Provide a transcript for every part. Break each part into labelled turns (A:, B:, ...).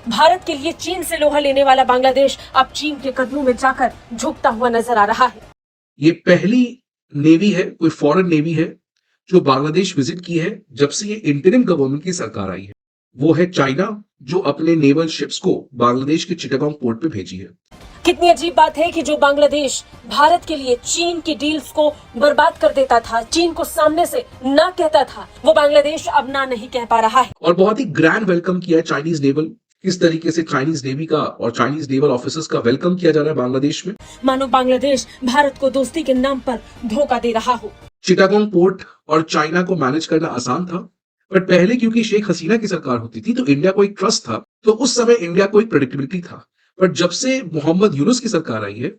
A: भारत के लिए चीन से लोहा लेने वाला बांग्लादेश अब चीन के कदमों में जाकर झुकता हुआ नजर आ रहा है।
B: ये पहली नेवी है, कोई फॉरेन नेवी है जो बांग्लादेश विजिट की है जब से ये इंटरिम गवर्नमेंट की सरकार आई है। वो है चाइना, जो अपने नेवल शिप्स को बांग्लादेश के चिटागोंग पोर्ट पे भेजी है।
A: कितनी अजीब बात है कि जो बांग्लादेश भारत के लिए चीन की डील्स को बर्बाद कर देता था, चीन को सामने से ना कहता था, वो बांग्लादेश अब ना नहीं कह पा रहा है।
B: और बहुत ही ग्रैंड वेलकम किया है चाइनीज नेवल। किस तरीके से चाइनीज नेवी का और चाइनीज नेवल ऑफिसर्स का वेलकम किया जा रहा है बांग्लादेश में,
A: मानो बांग्लादेश भारत को दोस्ती के नाम पर धोखा दे रहा हो।
B: चिटागोंग पोर्ट और चाइना को मैनेज करना आसान था, बट पहले क्योंकि शेख हसीना की सरकार होती थी तो इंडिया को एक ट्रस्ट था, तो उस समय इंडिया को एक प्रेडिक्टेबिलिटी था। बट जब से मोहम्मद यूनुस की सरकार आई है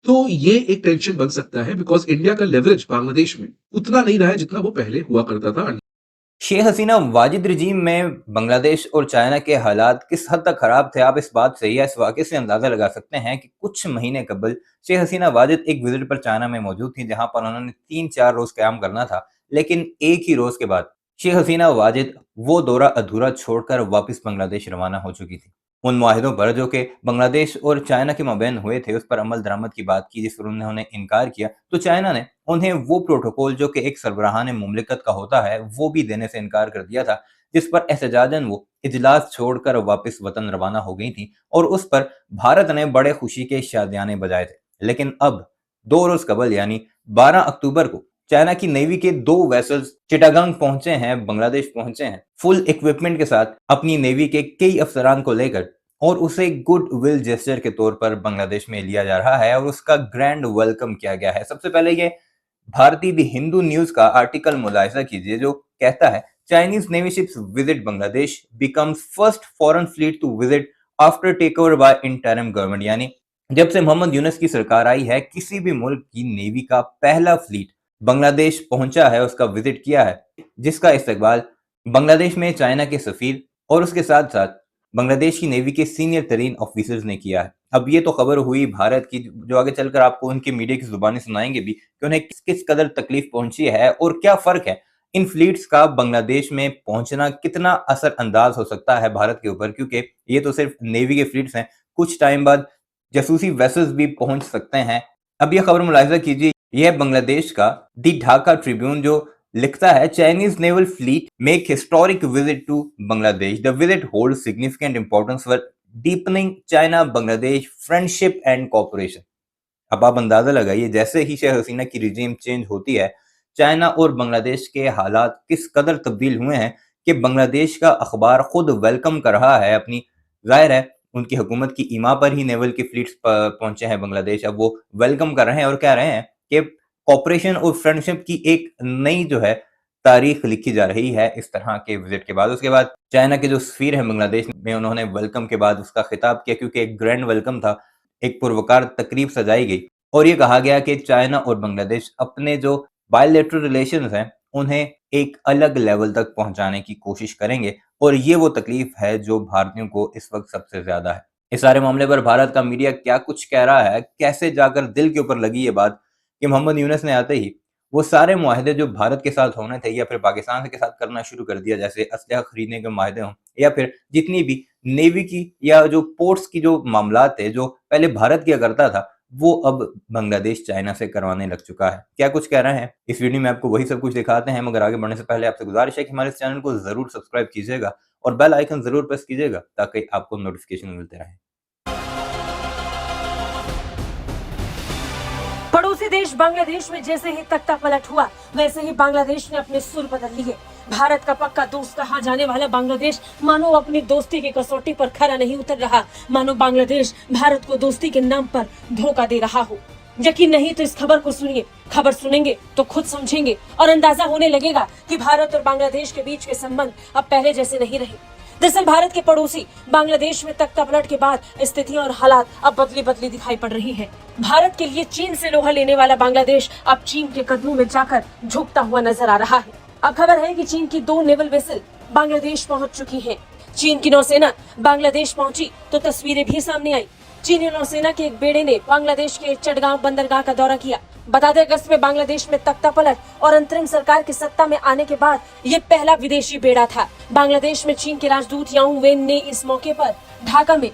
B: तो ये एक टेंशन बन सकता है, बिकॉज इंडिया का लेवरेज बांग्लादेश में उतना नहीं रहा है जितना वो पहले हुआ करता था।
C: शेख हसीना वाजिद रिजीम में बांग्लादेश और चाइना के हालात किस हद तक खराब थे, आप इस बात से या इस वाक़े से अंदाजा लगा सकते हैं कि कुछ महीने कबल शेख हसीना वाजिद एक विजिट पर चाइना में मौजूद थी, जहां पर उन्होंने 3-4 रोज क़याम करना था, लेकिन एक ही रोज के बाद शेख हसीना वाजिद वो दौरा अधूरा छोड़कर वापस बांग्लादेश रवाना हो चुकी थी। उन मुआहिदों पर जो कि बांग्लादेश और चाइना के माबैन हुए थे, उस पर अमल दरामद की बात की जिस पर उन्होंने इनकार किया, तो चाइना ने उन्हें वो प्रोटोकॉल जो कि एक सरबराहान मुमलिकत का होता है वो भी देने से इनकार कर दिया था, जिस पर एहतजाजन वो इजलास छोड़कर वापस वतन रवाना हो गई थी और उस पर भारत ने बड़े खुशी के शादियाने बजाए थे। लेकिन अब 2 रोज कबल यानी 12 अक्टूबर को चाइना की नेवी के 2 वेसल्स चिटागंग पहुंचे हैं, बांग्लादेश पहुंचे हैं, फुल इक्विपमेंट के साथ अपनी नेवी के कई अफसरान को लेकर, और उसे गुड विल जेस्चर के तौर पर बांग्लादेश में लिया जा रहा है और उसका ग्रैंड वेलकम किया गया है। सबसे पहले ये भारतीय द हिंदू न्यूज का आर्टिकल मुलाहिजा कीजिए जो कहता है, Chinese navy ships visit Bangladesh becomes first foreign fleet to visit after take over by interim government. यानी जब से मोहम्मद यूनुस की सरकार आई है, किसी भी मुल्क की नेवी का पहला फ्लीट बांग्लादेश पहुंचा है, उसका विजिट किया है, जिसका इस्तकबाल बांग्लादेश में चाइना के सफीर और उसके साथ साथ बांग्लादेश की नेवी के सीनियर तरीन ऑफिसर्स ने किया है। अब ये तो खबर हुई भारत की, जो आगे चलकर आपको उनके मीडिया की जुबानी सुनाएंगे भी कि उन्हें किस किस कदर तकलीफ पहुंची है और क्या फर्क है इन फ्लीट्स का बांग्लादेश में पहुंचना कितना असर अंदाज हो सकता है भारत के ऊपर, क्योंकि ये तो सिर्फ नेवी के फ्लीट्स हैं, कुछ टाइम बाद जासूसी वेसल्स भी पहुंच सकते हैं। अब ये खबर मुलाहिजा कीजिए, यह बांग्लादेश का दी ढाका ट्रिब्यून जो लिखता है, Chinese naval fleet make historic visit to Bangladesh, the visit hold significant importance for deepening China Bangladesh friendship and cooperation. अब आप अंदाजा लगाइए, जैसे ही शेख हसीना की रिजीम चेंज होती है, चाइना और बांग्लादेश के हालात किस कदर तब्दील हुए हैं कि बांग्लादेश का अखबार खुद वेलकम कर रहा है अपनी, जाहिर है उनकी हुकूमत की ईमा पर ही नेवल की फ्लीट्स पहुंचे हैं बांग्लादेश, अब वो वेलकम कर रहे हैं और कह रहे हैं कि कॉपरेशन और फ्रेंडशिप की एक नई जो है तारीख लिखी जा रही है इस तरह के विजिट के बाद। उसके बाद चाइना के जो सफीर हैं बांग्लादेश में, उन्होंने वेलकम के बाद उसका खिताब किया, क्योंकि एक ग्रैंड वेलकम था, एक पुरवकार तकरीब सजाई गई और ये कहा गया कि चाइना और बांग्लादेश अपने जो बायलैटरल रिलेशंस हैं उन्हें एक अलग लेवल तक पहुंचाने की कोशिश करेंगे, और ये वो तकलीफ है जो भारतीयों को इस वक्त सबसे ज्यादा है। इस सारे मामले पर भारत का मीडिया क्या कुछ कह रहा है, कैसे जाकर दिल के ऊपर लगी ये बात कि मोहम्मद यूनुस ने आते ही वो सारे मुआहदे जो भारत के साथ होने थे या फिर पाकिस्तान के साथ करना शुरू कर दिया, जैसे असलहा खरीदने के मुआहदे हों या फिर जितनी भी नेवी की या जो पोर्ट्स की जो मामलात थे जो पहले भारत किया करता था, वो अब बांग्लादेश चाइना से करवाने लग चुका है। क्या कुछ कह रहे हैं इस वीडियो में आपको वही सब कुछ दिखाते हैं, मगर आगे बढ़ने से पहले आपसे गुजारिश है कि हमारे इस चैनल को जरूर सब्सक्राइब कीजिएगा और बेल आइकन जरूर प्रेस कीजिएगा ताकि आपको नोटिफिकेशन मिलते रहे।
A: पड़ोसी देश बांग्लादेश में जैसे ही तख्ता पलट हुआ, वैसे ही बांग्लादेश ने अपने सुर बदल लिए। भारत का पक्का दोस्त कहा जाने वाला बांग्लादेश मानो अपनी दोस्ती की कसौटी पर खरा नहीं उतर रहा, मानो बांग्लादेश भारत को दोस्ती के नाम पर धोखा दे रहा हो। यकीन नहीं तो इस खबर को सुनिए, खबर सुनेंगे तो खुद समझेंगे और अंदाजा होने लगेगा कि भारत और बांग्लादेश के बीच के संबंध अब पहले जैसे नहीं रहे। दरअसल भारत के पड़ोसी बांग्लादेश में तख्ता पलट के बाद स्थितियां और हालात अब बदली बदली दिखाई पड़ रही है। भारत के लिए चीन से लोहा लेने वाला बांग्लादेश अब चीन के कदमों में जाकर झुकता हुआ नजर आ रहा है। अब खबर है कि चीन की 2 नेवल वेसल बांग्लादेश पहुंच चुकी हैं। चीन की नौसेना बांग्लादेश पहुंची तो तस्वीरें भी सामने आई। चीनी नौसेना के एक बेड़े ने बांग्लादेश के चटगांव बंदरगाह का दौरा किया। बता दें, अगस्त में बांग्लादेश में तख्ता पलट और अंतरिम सरकार की सत्ता में आने के बाद ये पहला विदेशी बेड़ा था। बांग्लादेश में चीन के राजदूत यांग वेन ने इस मौके पर ढाका में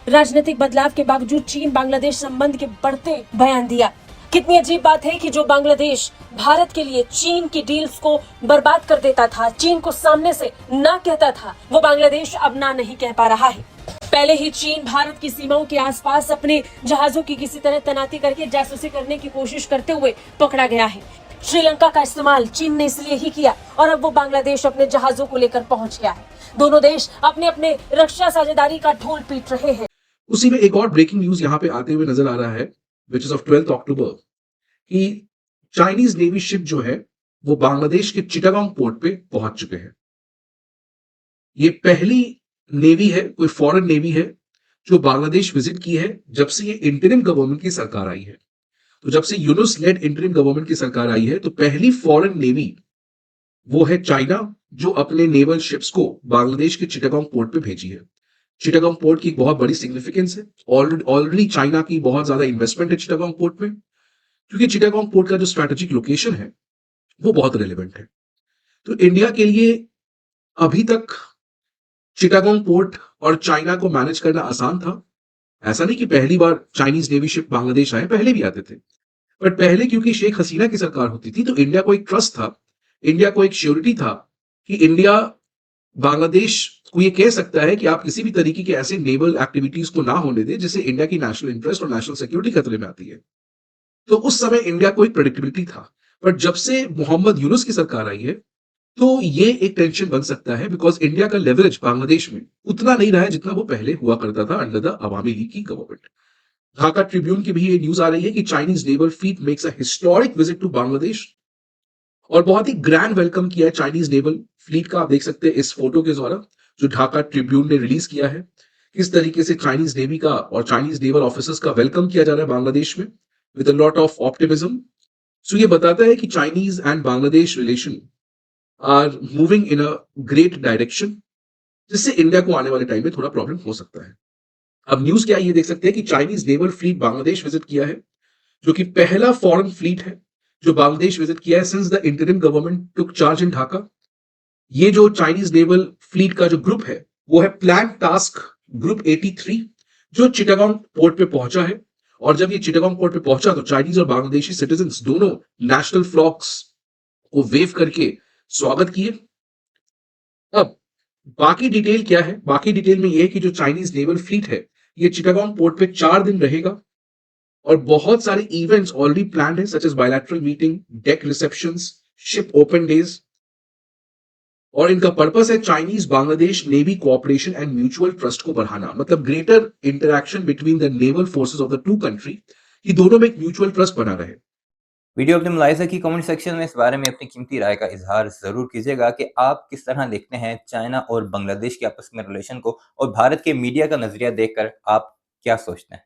A: राजनीतिक बदलाव के बावजूद चीन बांग्लादेश संबंध के बढ़ते बयान दिया। कितनी अजीब बात है कि जो बांग्लादेश भारत के लिए चीन की डील्स को बर्बाद कर देता था, चीन को सामने से ना कहता था, वो बांग्लादेश अब ना नहीं कह पा रहा है। पहले ही चीन भारत की सीमाओं के आसपास अपने जहाजों की किसी तरह तैनाती करके जासूसी करने की कोशिश करते हुए पकड़ा गया है। श्रीलंका का इस्तेमाल चीन ने इसलिए ही किया और अब वो बांग्लादेश अपने जहाजों को लेकर पहुंच गया है। दोनों देश अपने अपने रक्षा साझेदारी का ढोल पीट रहे हैं।
B: उसी में एक और ब्रेकिंग न्यूज यहाँ पे आते हुए नजर आ रहा है, विच इज ऑफ 12 अक्टूबर, कि चाइनीज नेवी शिप जो है वो बांग्लादेश के चिटागोंग पोर्ट पे पहुंच चुके हैं। ये पहली नेवी है, कोई फॉरेन नेवी है जो बांग्लादेश विजिट की है जब से ये इंटरिम गवर्नमेंट की सरकार आई है। तो जब से यूनुस लेड इंटरिम गवर्नमेंट की सरकार आई है तो पहली फॉरेन नेवी वो है चाइना, जो अपने नेवल शिप्स को बांग्लादेश के चिटागोंग पोर्ट पे भेजी है। चिटागोंग पोर्ट की एक बहुत बड़ी सिग्निफिकेंस है। ऑलरेडी चाइना की बहुत ज्यादा इन्वेस्टमेंट है चिटागोंग पोर्ट में, क्योंकि चिटागोंग पोर्ट का जो स्ट्रैटेजिक लोकेशन है वो बहुत रेलेवेंट है। तो इंडिया के लिए अभी तक चिटागोंग पोर्ट और चाइना को मैनेज करना आसान था। ऐसा नहीं कि पहली बार चाइनीज नेवी शिप बांग्लादेश आए, पहले भी आते थे, बट पहले क्योंकि शेख हसीना की सरकार होती थी तो इंडिया को एक ट्रस्ट था, इंडिया को एक श्योरिटी था कि इंडिया बांग्लादेश को ये कह सकता है कि आप किसी भी तरीके के ऐसे नेवल एक्टिविटीज को ना होने दें जिससे इंडिया की नेशनल इंटरेस्ट और नेशनल सिक्योरिटी खतरे में आती है। तो उस समय इंडिया को एक प्रेडिक्टेबिलिटी था। बट जब से मोहम्मद यूनुस की सरकार आई है तो ये एक टेंशन बन सकता है, बिकॉज इंडिया का लेवरेज बांग्लादेश में उतना नहीं रहा है जितना वो पहले हुआ करता था अंडर द अवामी लीग की गवर्नमेंट। ढाका ट्रिब्यून की भी ये न्यूज आ रही है कि Chinese naval fleet makes a historic visit to Bangladesh, और बहुत ही ग्रैंड वेलकम किया है चाइनीज नेवल फ्लीट का। आप देख सकते हैं इस फोटो के द्वारा जो ढाका ट्रिब्यून ने रिलीज किया है, किस तरीके से चाइनीज नेवी का और चाइनीज नेवल ऑफिसर्स का वेलकम किया जा रहा है बांग्लादेश में with a lot of optimism. So ये बताता है कि Chinese and Bangladesh relation are moving in a great direction, जिससे इंडिया को आने वाले टाइम में थोड़ा प्रॉब्लम हो सकता है। अब न्यूज क्या है ये देख सकते हैं कि Chinese naval fleet Bangladesh visit किया है, जो कि पहला फॉरेन फ्लीट है जो बांग्लादेश विजिट किया है since the interim government took charge in Dhaka. ये जो चाइनीज नेवल फ्लीट का जो ग्रुप है वो है प्लान टास्क ग्रुप 83, जो चिटागोंग पोर्ट पे पहुंचा है। और जब ये चिटागोंग पोर्ट पे पहुंचा तो चाइनीज और बांग्लादेशी सिटीजन्स दोनों नेशनल फ्लैग्स को वेव करके स्वागत किए। अब बाकी डिटेल क्या है? बाकी डिटेल में यह है कि जो चाइनीज नेवल फ्लीट है ये चिटागोंग पोर्ट पे 4 दिन रहेगा और बहुत सारे इवेंट्स ऑलरेडी प्लान्ड है, such as bilateral meeting, deck receptions, ship open days, और इनका पर्पस है Chinese Bangladesh navy cooperation and mutual trust को बढ़ाना, मतलब greater interaction between the naval forces of the two country, कि दोनों में एक म्यूचुअल ट्रस्ट बना रहे।
C: वीडियो अपने मुलाहिजा की कमेंट सेक्शन में इस बारे में अपनी कीमती राय का इजहार जरूर कीजिएगा कि आप किस तरह देखते हैं चाइना और बांग्लादेश के आपस में रिलेशन को, और भारत के मीडिया का नजरिया देखकर आप क्या सोचते हैं।